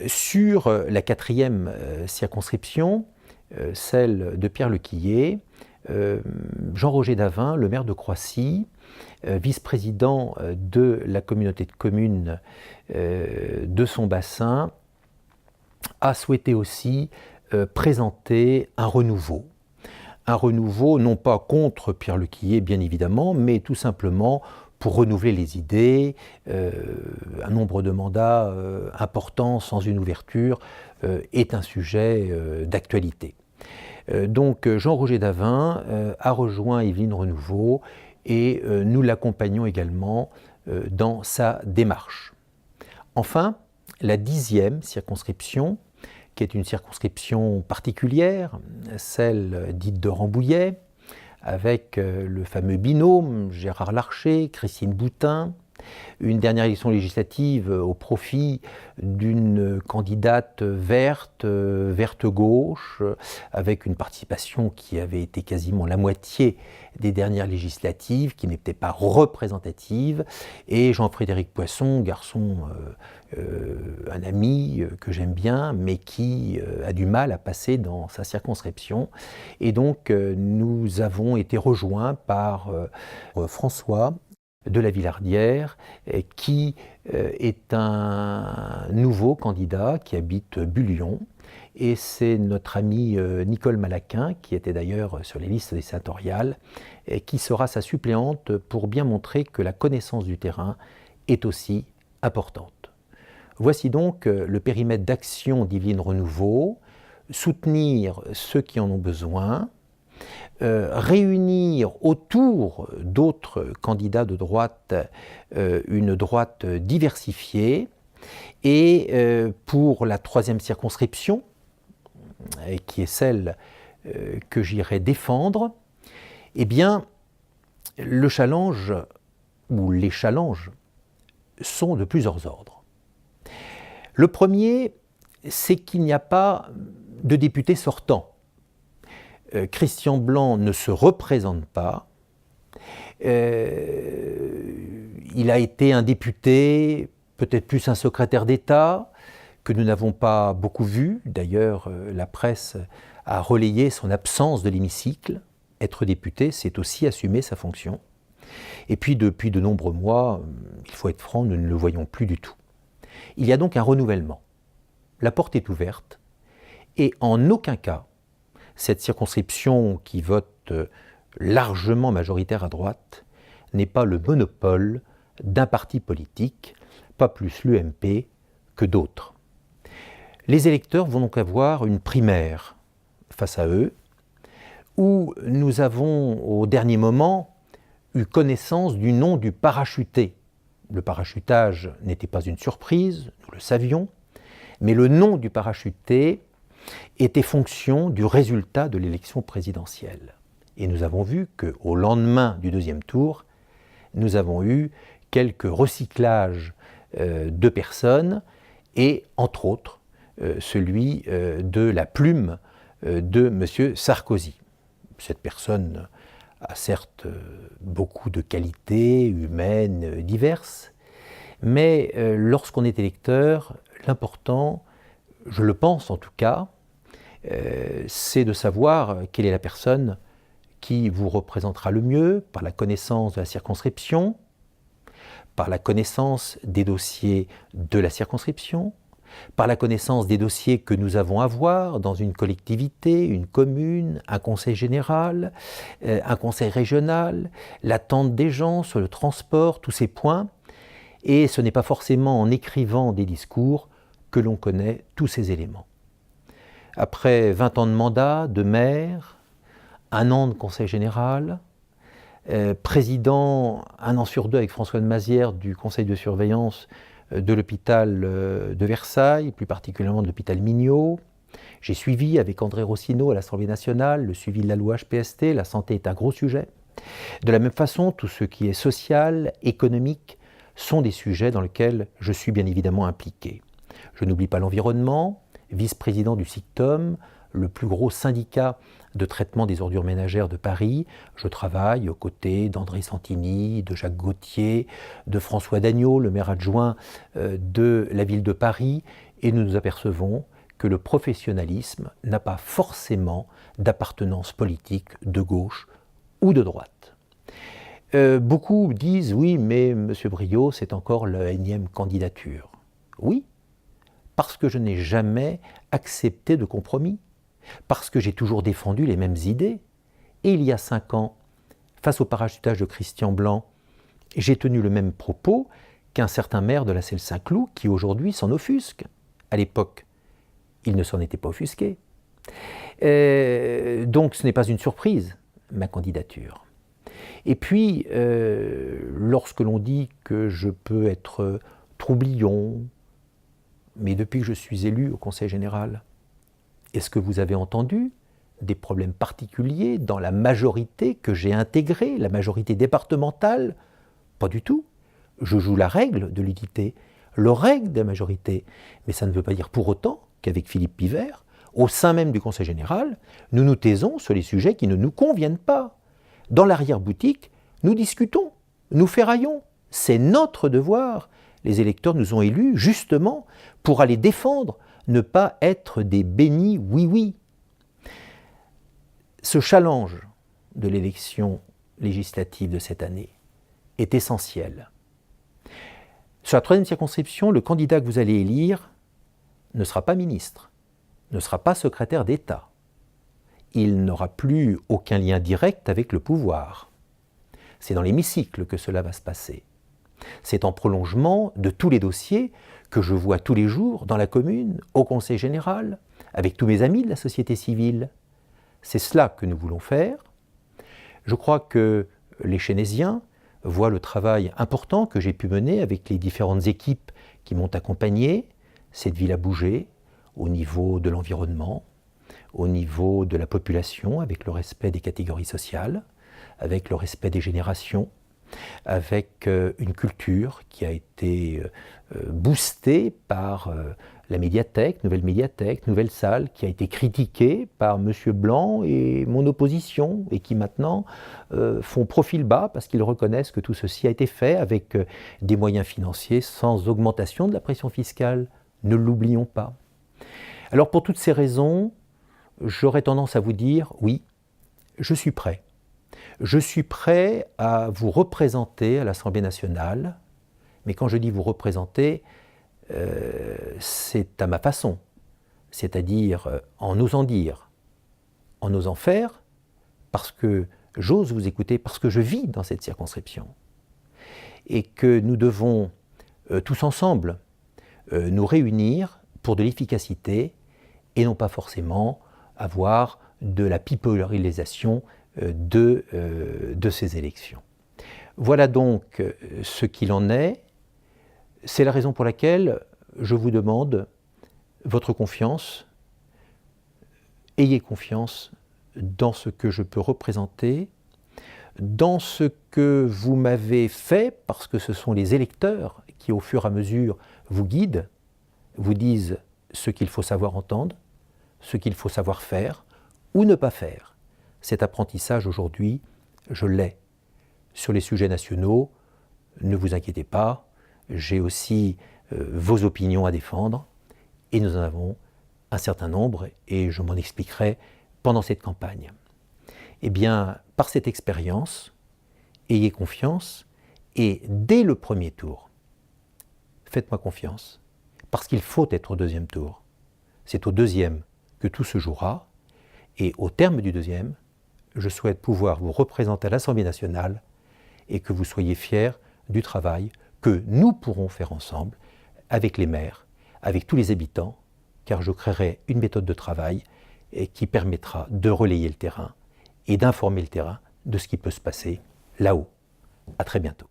Sur la 4e circonscription, celle de Pierre-le-Quillet, Jean-Roger Davin, le maire de Croissy, vice-président de la communauté de communes de son bassin, a souhaité aussi présenter un renouveau. Un renouveau non pas contre Pierre-le-Quillet bien évidemment, mais tout simplement pour renouveler les idées. Un nombre de mandats important sans une ouverture est un sujet d'actualité. Donc Jean-Roger Davin a rejoint Évelyne Renouveau et nous l'accompagnons également dans sa démarche. Enfin, la 10e circonscription, qui est une circonscription particulière, celle dite de Rambouillet, avec le fameux binôme Gérard Larcher, Christine Boutin, une dernière élection législative au profit d'une candidate verte gauche, avec une participation qui avait été quasiment la moitié des dernières législatives, qui n'était pas représentative, et Jean-Frédéric Poisson, garçon, un ami que j'aime bien, mais qui a du mal à passer dans sa circonscription. Et donc nous avons été rejoints par François de la Villardière, qui est un nouveau candidat qui habite Bullion. Et c'est notre amie Nicole Malaquin, qui était d'ailleurs sur les listes des sénatoriales, qui sera sa suppléante pour bien montrer que la connaissance du terrain est aussi importante. Voici donc le périmètre d'action d'Yveline Renouveau: soutenir ceux qui en ont besoin, réunir autour d'autres candidats de droite une droite diversifiée, et pour la 3e circonscription, qui est celle que j'irai défendre, eh bien, le challenge ou les challenges sont de plusieurs ordres. Le premier, c'est qu'il n'y a pas de député sortant. Christian Blanc ne se représente pas. Il a été un député, peut-être plus un secrétaire d'État, que nous n'avons pas beaucoup vu. D'ailleurs, la presse a relayé son absence de l'hémicycle. Être député, c'est aussi assumer sa fonction. Et puis, depuis de nombreux mois, il faut être franc, nous ne le voyons plus du tout. Il y a donc un renouvellement. La porte est ouverte, et en aucun cas, cette circonscription qui vote largement majoritaire à droite n'est pas le monopole d'un parti politique, pas plus l'UMP que d'autres. Les électeurs vont donc avoir une primaire face à eux, où nous avons au dernier moment eu connaissance du nom du parachuté. Le parachutage n'était pas une surprise, nous le savions, mais le nom du parachuté était fonction du résultat de l'élection présidentielle. Et nous avons vu qu'au lendemain du 2e tour, nous avons eu quelques recyclages de personnes, et entre autres celui de la plume de M. Sarkozy. Cette personne a certes beaucoup de qualités humaines diverses, mais lorsqu'on est électeur, l'important, je le pense en tout cas, c'est de savoir quelle est la personne qui vous représentera le mieux par la connaissance de la circonscription, par la connaissance des dossiers de la circonscription, par la connaissance des dossiers que nous avons à voir dans une collectivité, une commune, un conseil général, un conseil régional, l'attente des gens sur le transport, tous ces points. Et ce n'est pas forcément en écrivant des discours que l'on connaît tous ces éléments. Après 20 ans de mandat, de maire, 1 an de conseil général, président 1 an sur 2 avec François de Mazières du conseil de surveillance de l'hôpital de Versailles, plus particulièrement de l'hôpital Mignot. J'ai suivi avec André Rossineau à l'Assemblée nationale le suivi de la loi HPST, la santé est un gros sujet. De la même façon, tout ce qui est social, économique, sont des sujets dans lesquels je suis bien évidemment impliqué. Je n'oublie pas l'environnement, vice-président du SICTOM, le plus gros syndicat de traitement des ordures ménagères de Paris. Je travaille aux côtés d'André Santini, de Jacques Gauthier, de François Dagneau, le maire adjoint de la ville de Paris, et nous nous apercevons que le professionnalisme n'a pas forcément d'appartenance politique de gauche ou de droite. Beaucoup disent « oui, mais M. Briot, c'est encore la énième candidature ». Oui, parce que je n'ai jamais accepté de compromis, parce que j'ai toujours défendu les mêmes idées. Et il y a 5 ans, face au parachutage de Christian Blanc, j'ai tenu le même propos qu'un certain maire de la Celle-Saint-Cloud qui aujourd'hui s'en offusque. À l'époque, il ne s'en était pas offusqué. Donc ce n'est pas une surprise, ma candidature. Et puis, lorsque l'on dit que je peux être troublion, mais depuis que je suis élu au Conseil général, est-ce que vous avez entendu des problèmes particuliers dans la majorité que j'ai intégrée, la majorité départementale? Pas du tout. Je joue la règle de l'unité, la règle de la majorité. Mais ça ne veut pas dire pour autant qu'avec Philippe Pivert, au sein même du Conseil général, nous nous taisons sur les sujets qui ne nous conviennent pas. Dans l'arrière-boutique, nous discutons, nous ferraillons. C'est notre devoir. Les électeurs nous ont élus justement pour aller défendre, ne pas être des bénis oui-oui. Ce challenge de l'élection législative de cette année est essentiel. Sur la 3e circonscription, le candidat que vous allez élire ne sera pas ministre, ne sera pas secrétaire d'État. Il n'aura plus aucun lien direct avec le pouvoir. C'est dans l'hémicycle que cela va se passer. C'est en prolongement de tous les dossiers que je vois tous les jours dans la commune, au Conseil général, avec tous mes amis de la société civile. C'est cela que nous voulons faire. Je crois que les Chénésiens voient le travail important que j'ai pu mener avec les différentes équipes qui m'ont accompagné. Cette ville a bougé au niveau de l'environnement, au niveau de la population, avec le respect des catégories sociales, avec le respect des générations, avec une culture qui a été boostée par la médiathèque, nouvelle salle, qui a été critiquée par M. Blanc et mon opposition, et qui maintenant font profil bas parce qu'ils reconnaissent que tout ceci a été fait avec des moyens financiers sans augmentation de la pression fiscale. Ne l'oublions pas. Alors pour toutes ces raisons, j'aurais tendance à vous dire, oui, je suis prêt. Je suis prêt à vous représenter à l'Assemblée nationale, mais quand je dis vous représenter, c'est à ma façon, c'est-à-dire en osant dire, en osant faire, parce que j'ose vous écouter, parce que je vis dans cette circonscription, et que nous devons tous ensemble nous réunir pour de l'efficacité et non pas forcément avoir de la pipolarisation de ces élections. Voilà donc ce qu'il en est. C'est la raison pour laquelle je vous demande votre confiance. Ayez confiance dans ce que je peux représenter, dans ce que vous m'avez fait, parce que ce sont les électeurs qui, au fur et à mesure, vous guident, vous disent ce qu'il faut savoir entendre, ce qu'il faut savoir faire ou ne pas faire. Cet apprentissage aujourd'hui, je l'ai. Sur les sujets nationaux, ne vous inquiétez pas, j'ai aussi vos opinions à défendre et nous en avons un certain nombre et je m'en expliquerai pendant cette campagne. Eh bien, par cette expérience, ayez confiance et dès le premier tour, faites-moi confiance parce qu'il faut être au 2e tour. C'est au 2e que tout se jouera et au terme du 2e, je souhaite pouvoir vous représenter à l'Assemblée nationale et que vous soyez fiers du travail que nous pourrons faire ensemble avec les maires, avec tous les habitants, car je créerai une méthode de travail qui permettra de relayer le terrain et d'informer le terrain de ce qui peut se passer là-haut. À très bientôt.